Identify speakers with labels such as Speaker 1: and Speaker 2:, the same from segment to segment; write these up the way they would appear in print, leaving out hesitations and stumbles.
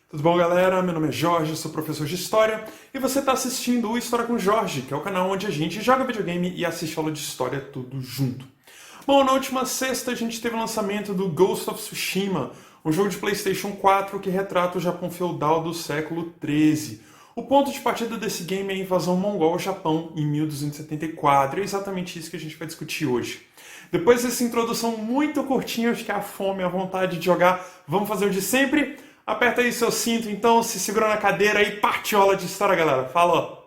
Speaker 1: Tudo bom, galera? Meu nome é Jorge, sou professor de História e você está assistindo o História com Jorge, que é o canal onde a gente joga videogame e assiste aula de história tudo junto. Bom, na última sexta a gente teve o lançamento do Ghost of Tsushima, um jogo de PlayStation 4 que retrata o Japão feudal do século XIII. O ponto de partida desse game é a invasão mongol ao Japão em 1274, e é exatamente isso que a gente vai discutir hoje. Depois dessa introdução muito curtinha, acho que a fome e a vontade de jogar, vamos fazer o de sempre? Aperta aí seu cinto, então, se segura na cadeira e partiola de história, galera. Fala!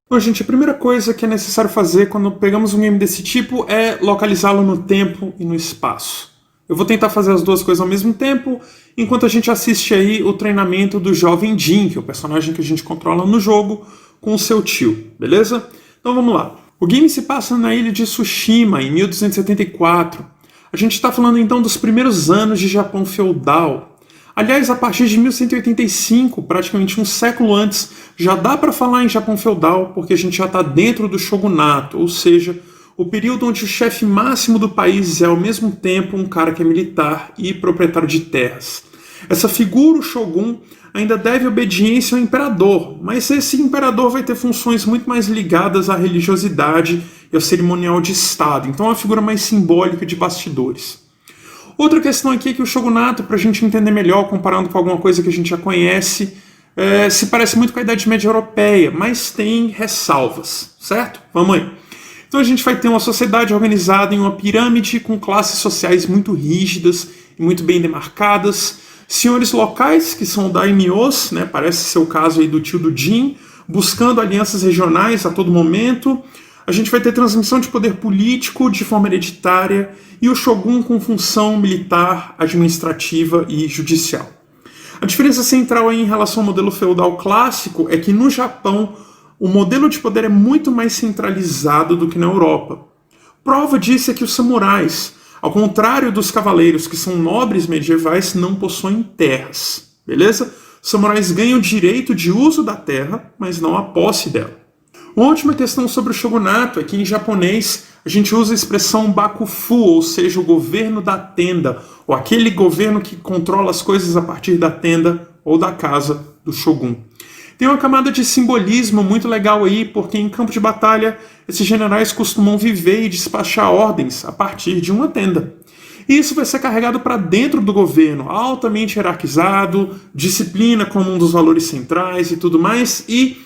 Speaker 1: Bom, gente, a primeira coisa que é necessário fazer quando pegamos um game desse tipo é localizá-lo no tempo e no espaço. Eu vou tentar fazer as duas coisas ao mesmo tempo, enquanto a gente assiste aí o treinamento do jovem Jin, que é o personagem que a gente controla no jogo, com o seu tio, beleza? Então vamos lá. O game se passa na ilha de Tsushima, em 1274. A gente está falando então dos primeiros anos de Japão feudal. Aliás, a partir de 1185, praticamente um século antes, já dá para falar em Japão feudal, porque a gente já está dentro do shogunato, ou seja, o período onde o chefe máximo do país é ao mesmo tempo um cara que é militar e proprietário de terras. Essa figura, o shogun, ainda deve obediência ao imperador, mas esse imperador vai ter funções muito mais ligadas à religiosidade e ao cerimonial de Estado, então é uma figura mais simbólica de bastidores. Outra questão aqui é que o shogunato, para a gente entender melhor, comparando com alguma coisa que a gente já conhece, se parece muito com a Idade Média Europeia, mas tem ressalvas, certo? Vamos aí. Então a gente vai ter uma sociedade organizada em uma pirâmide com classes sociais muito rígidas e muito bem demarcadas, senhores locais, que são daimyos, né, parece ser o caso aí do tio do Jin, buscando alianças regionais a todo momento. A gente vai ter transmissão de poder político de forma hereditária e o shogun com função militar, administrativa e judicial. A diferença central aí em relação ao modelo feudal clássico é que no Japão o modelo de poder é muito mais centralizado do que na Europa. Prova disso é que os samurais, ao contrário dos cavaleiros, que são nobres medievais, não possuem terras. Beleza? Os samurais ganham o direito de uso da terra, mas não a posse dela. Uma última questão sobre o shogunato é que em japonês a gente usa a expressão bakufu, ou seja, o governo da tenda, ou aquele governo que controla as coisas a partir da tenda ou da casa do shogun. Tem uma camada de simbolismo muito legal aí, porque em campo de batalha, esses generais costumam viver e despachar ordens a partir de uma tenda. E isso vai ser carregado para dentro do governo, altamente hierarquizado, disciplina como um dos valores centrais e tudo mais. E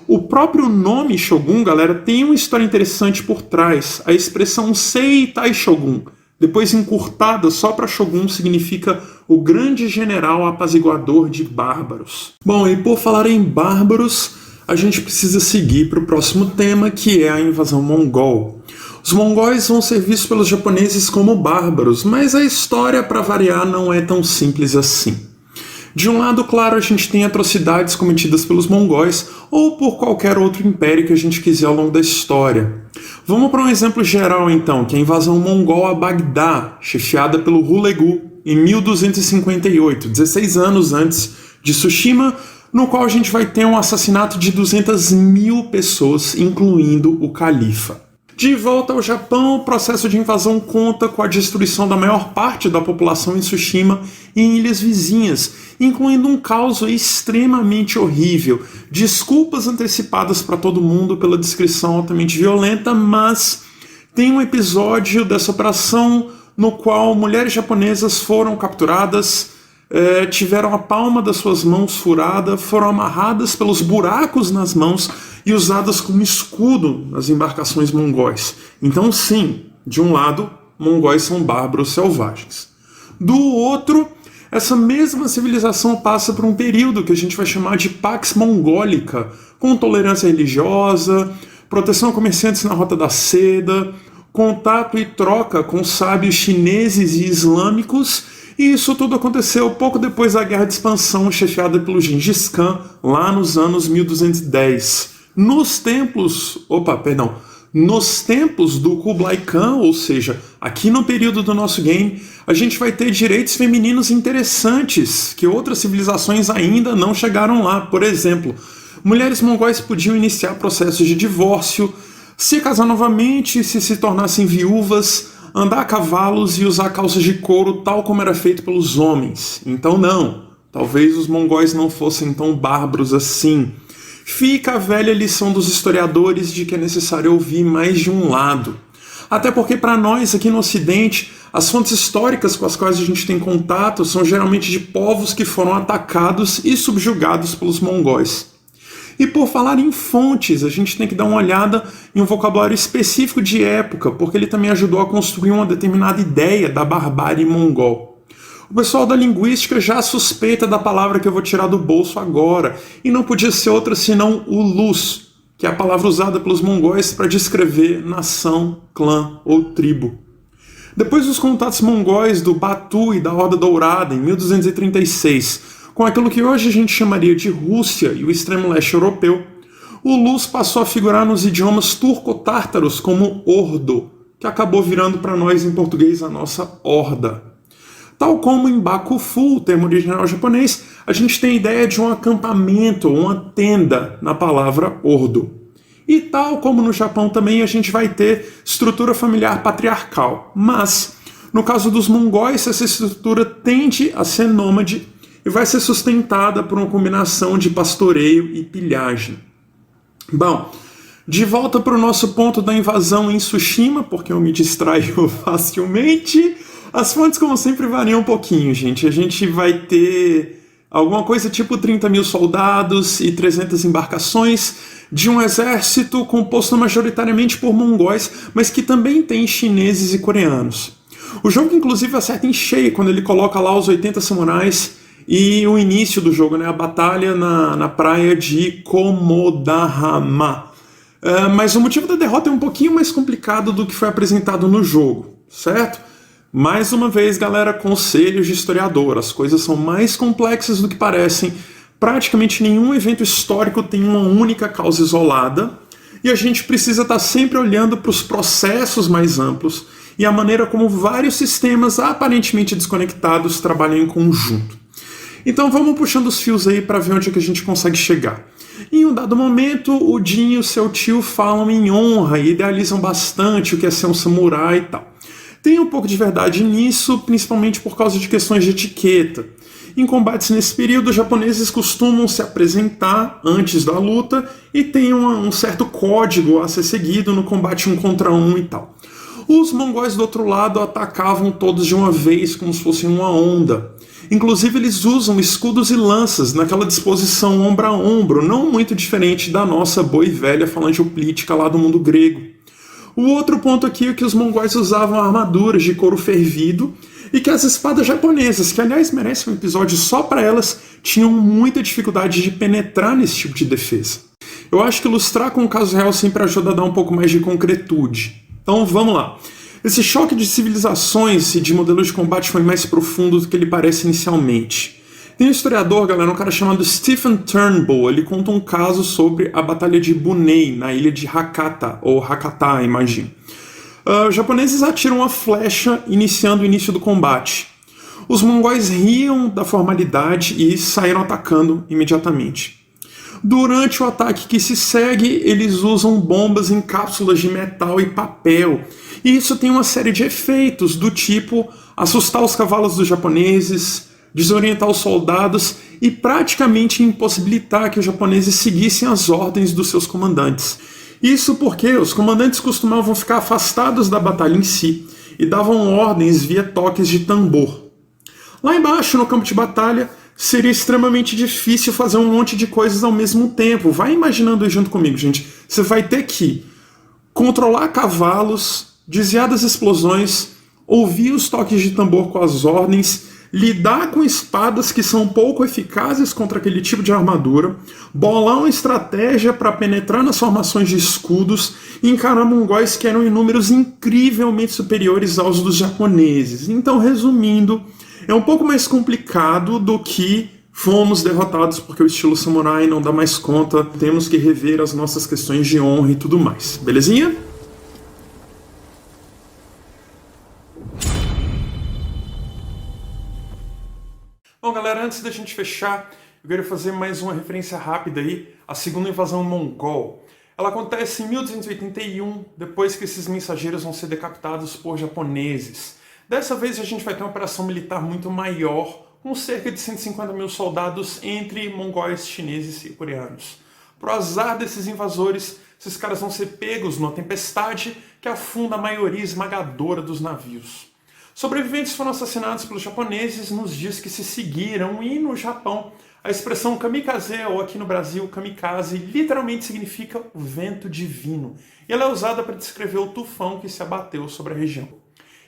Speaker 1: o próprio nome Shogun, galera, tem uma história interessante por trás. A expressão Seitai Shogun, depois encurtada só para Shogun, significa o grande general apaziguador de bárbaros. Bom, e por falar em bárbaros, a gente precisa seguir para o próximo tema, que é a invasão mongol. Os mongóis vão ser vistos pelos japoneses como bárbaros, mas a história, para variar, não é tão simples assim. De um lado, claro, a gente tem atrocidades cometidas pelos mongóis ou por qualquer outro império que a gente quiser ao longo da história. Vamos para um exemplo geral, então, que é a invasão mongol a Bagdá, chefiada pelo Hulagu em 1258, 16 anos antes de Tsushima, no qual a gente vai ter um assassinato de 200 mil pessoas, incluindo o califa. De volta ao Japão, o processo de invasão conta com a destruição da maior parte da população em Tsushima e em ilhas vizinhas, incluindo um caos extremamente horrível. Desculpas antecipadas para todo mundo pela descrição altamente violenta, mas tem um episódio dessa operação no qual mulheres japonesas foram capturadas, tiveram a palma das suas mãos furada, foram amarradas pelos buracos nas mãos e usadas como escudo nas embarcações mongóis. Então sim, de um lado, mongóis são bárbaros selvagens. Do outro, essa mesma civilização passa por um período que a gente vai chamar de Pax Mongólica, com tolerância religiosa, proteção a comerciantes na Rota da Seda, contato e troca com sábios chineses e islâmicos, e isso tudo aconteceu pouco depois da Guerra de Expansão chefiada pelo Gengis Khan, lá nos anos 1210. Nos tempos do Kublai Khan, ou seja, aqui no período do nosso game, a gente vai ter direitos femininos interessantes que outras civilizações ainda não chegaram lá. Por exemplo, mulheres mongóis podiam iniciar processos de divórcio, se casar novamente se tornassem viúvas, andar a cavalos e usar calças de couro tal como era feito pelos homens. Então não, talvez os mongóis não fossem tão bárbaros assim. Fica a velha lição dos historiadores de que é necessário ouvir mais de um lado. Até porque para nós aqui no Ocidente, as fontes históricas com as quais a gente tem contato são geralmente de povos que foram atacados e subjugados pelos mongóis. E por falar em fontes, a gente tem que dar uma olhada em um vocabulário específico de época, porque ele também ajudou a construir uma determinada ideia da barbárie mongol. O pessoal da linguística já suspeita da palavra que eu vou tirar do bolso agora, e não podia ser outra senão o Lus, que é a palavra usada pelos mongóis para descrever nação, clã ou tribo. Depois dos contatos mongóis do Batu e da Horda Dourada, em 1236, com aquilo que hoje a gente chamaria de Rússia e o extremo leste europeu, o Lus passou a figurar nos idiomas turco-tártaros como Ordo, que acabou virando para nós em português a nossa Horda. Tal como em Bakufu, o termo original japonês, a gente tem a ideia de um acampamento, uma tenda na palavra Ordo. E tal como no Japão também a gente vai ter estrutura familiar patriarcal. Mas, no caso dos mongóis, essa estrutura tende a ser nômade e vai ser sustentada por uma combinação de pastoreio e pilhagem. Bom, de volta para o nosso ponto da invasão em Tsushima, porque eu me distraio facilmente. As fontes, como sempre, variam um pouquinho, gente. A gente vai ter alguma coisa tipo 30 mil soldados e 300 embarcações de um exército composto majoritariamente por mongóis, mas que também tem chineses e coreanos. O jogo, inclusive, acerta em cheio quando ele coloca lá os 80 samurais e o início do jogo, né, a batalha na praia de Komodahama. Mas o motivo da derrota é um pouquinho mais complicado do que foi apresentado no jogo, certo? Mais uma vez, galera, conselhos de historiador. As coisas são mais complexas do que parecem. Praticamente nenhum evento histórico tem uma única causa isolada. E a gente precisa estar sempre olhando para os processos mais amplos e a maneira como vários sistemas aparentemente desconectados trabalham em conjunto. Então vamos puxando os fios aí para ver onde é que a gente consegue chegar. Em um dado momento, o Jin e o seu tio falam em honra e idealizam bastante o que é ser um samurai e tal. Tem um pouco de verdade nisso, principalmente por causa de questões de etiqueta. Em combates nesse período, os japoneses costumam se apresentar antes da luta e tem um certo código a ser seguido no combate 1 contra 1 e tal. Os mongóis do outro lado atacavam todos de uma vez, como se fosse uma onda. Inclusive, eles usam escudos e lanças naquela disposição ombro a ombro, não muito diferente da nossa boa e velha falange hoplítica lá do mundo grego. O outro ponto aqui é que os mongóis usavam armaduras de couro fervido e que as espadas japonesas, que aliás merecem um episódio só para elas, tinham muita dificuldade de penetrar nesse tipo de defesa. Eu acho que ilustrar com o caso real sempre ajuda a dar um pouco mais de concretude. Então vamos lá. Esse choque de civilizações e de modelos de combate foi mais profundo do que ele parece inicialmente. Tem um historiador, galera, um cara chamado Stephen Turnbull. Ele conta um caso sobre a Batalha de Bunei, na ilha de Hakata, ou Hakata, imagino. Os japoneses atiram uma flecha iniciando o início do combate. Os mongóis riam da formalidade e saíram atacando imediatamente. Durante o ataque que se segue, eles usam bombas em cápsulas de metal e papel. E isso tem uma série de efeitos, do tipo assustar os cavalos dos japoneses, desorientar os soldados e praticamente impossibilitar que os japoneses seguissem as ordens dos seus comandantes. Isso porque os comandantes costumavam ficar afastados da batalha em si e davam ordens via toques de tambor. Lá embaixo, no campo de batalha, seria extremamente difícil fazer um monte de coisas ao mesmo tempo. Vai imaginando aí junto comigo, gente. Você vai ter que controlar cavalos, desviar das explosões, ouvir os toques de tambor com as ordens, lidar com espadas que são pouco eficazes contra aquele tipo de armadura, bolar uma estratégia para penetrar nas formações de escudos e encarar mongóis que eram em números incrivelmente superiores aos dos japoneses. Então, resumindo, é um pouco mais complicado do que fomos derrotados porque o estilo samurai não dá mais conta, temos que rever as nossas questões de honra e tudo mais. Belezinha? antes da gente fechar, eu queria fazer mais uma referência rápida aí à segunda invasão mongol. Ela acontece em 1281, depois que esses mensageiros vão ser decapitados por japoneses. Dessa vez a gente vai ter uma operação militar muito maior, com cerca de 150 mil soldados entre mongóis, chineses e coreanos. Pro azar desses invasores, esses caras vão ser pegos numa tempestade que afunda a maioria esmagadora dos navios. Sobreviventes foram assassinados pelos japoneses nos dias que se seguiram e no Japão a expressão kamikaze, ou aqui no Brasil kamikaze, literalmente significa o vento divino. E ela é usada para descrever o tufão que se abateu sobre a região.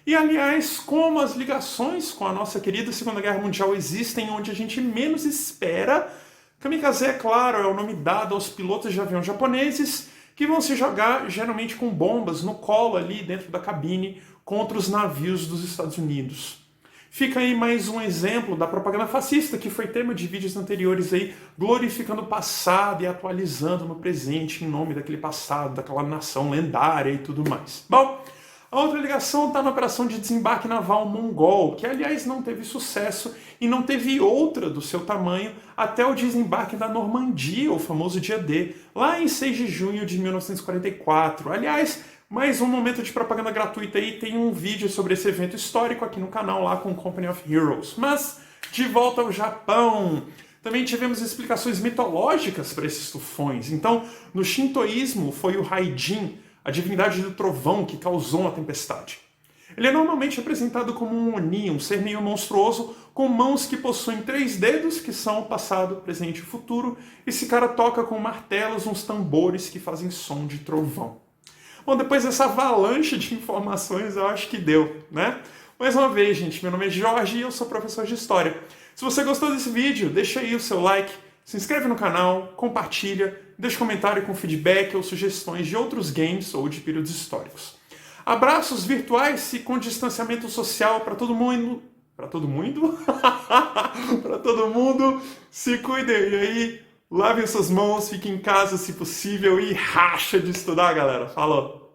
Speaker 1: E aliás, como as ligações com a nossa querida Segunda Guerra Mundial existem onde a gente menos espera, kamikaze, é claro, é o nome dado aos pilotos de avião japoneses que vão se jogar geralmente com bombas no colo ali dentro da cabine contra os navios dos Estados Unidos. Fica aí mais um exemplo da propaganda fascista que foi tema de vídeos anteriores aí, glorificando o passado e atualizando no presente em nome daquele passado, daquela nação lendária e tudo mais. Bom, a outra ligação está na operação de desembarque naval mongol, que aliás não teve sucesso e não teve outra do seu tamanho até o desembarque da Normandia, o famoso dia D, lá em 6 de junho de 1944. Aliás, mais um momento de propaganda gratuita aí, tem um vídeo sobre esse evento histórico aqui no canal lá com Company of Heroes. Mas, de volta ao Japão, também tivemos explicações mitológicas para esses tufões. Então, no shintoísmo foi o Raijin, a divindade do trovão que causou a tempestade. Ele é normalmente representado como um Oni, um ser meio monstruoso, com mãos que possuem 3 dedos, que são o passado, presente e futuro. Esse cara toca com martelos uns tambores que fazem som de trovão. Bom, depois dessa avalanche de informações, eu acho que deu, né? Mais uma vez, gente, meu nome é Jorge e eu sou professor de História. Se você gostou desse vídeo, deixa aí o seu like, se inscreve no canal, compartilha, deixa comentário com feedback ou sugestões de outros games ou de períodos históricos. Abraços virtuais e com distanciamento social para todo mundo. Para todo mundo? Para todo mundo. Se cuidem e aí. Lavem suas mãos, fiquem em casa se possível e racha de estudar, galera. Falou!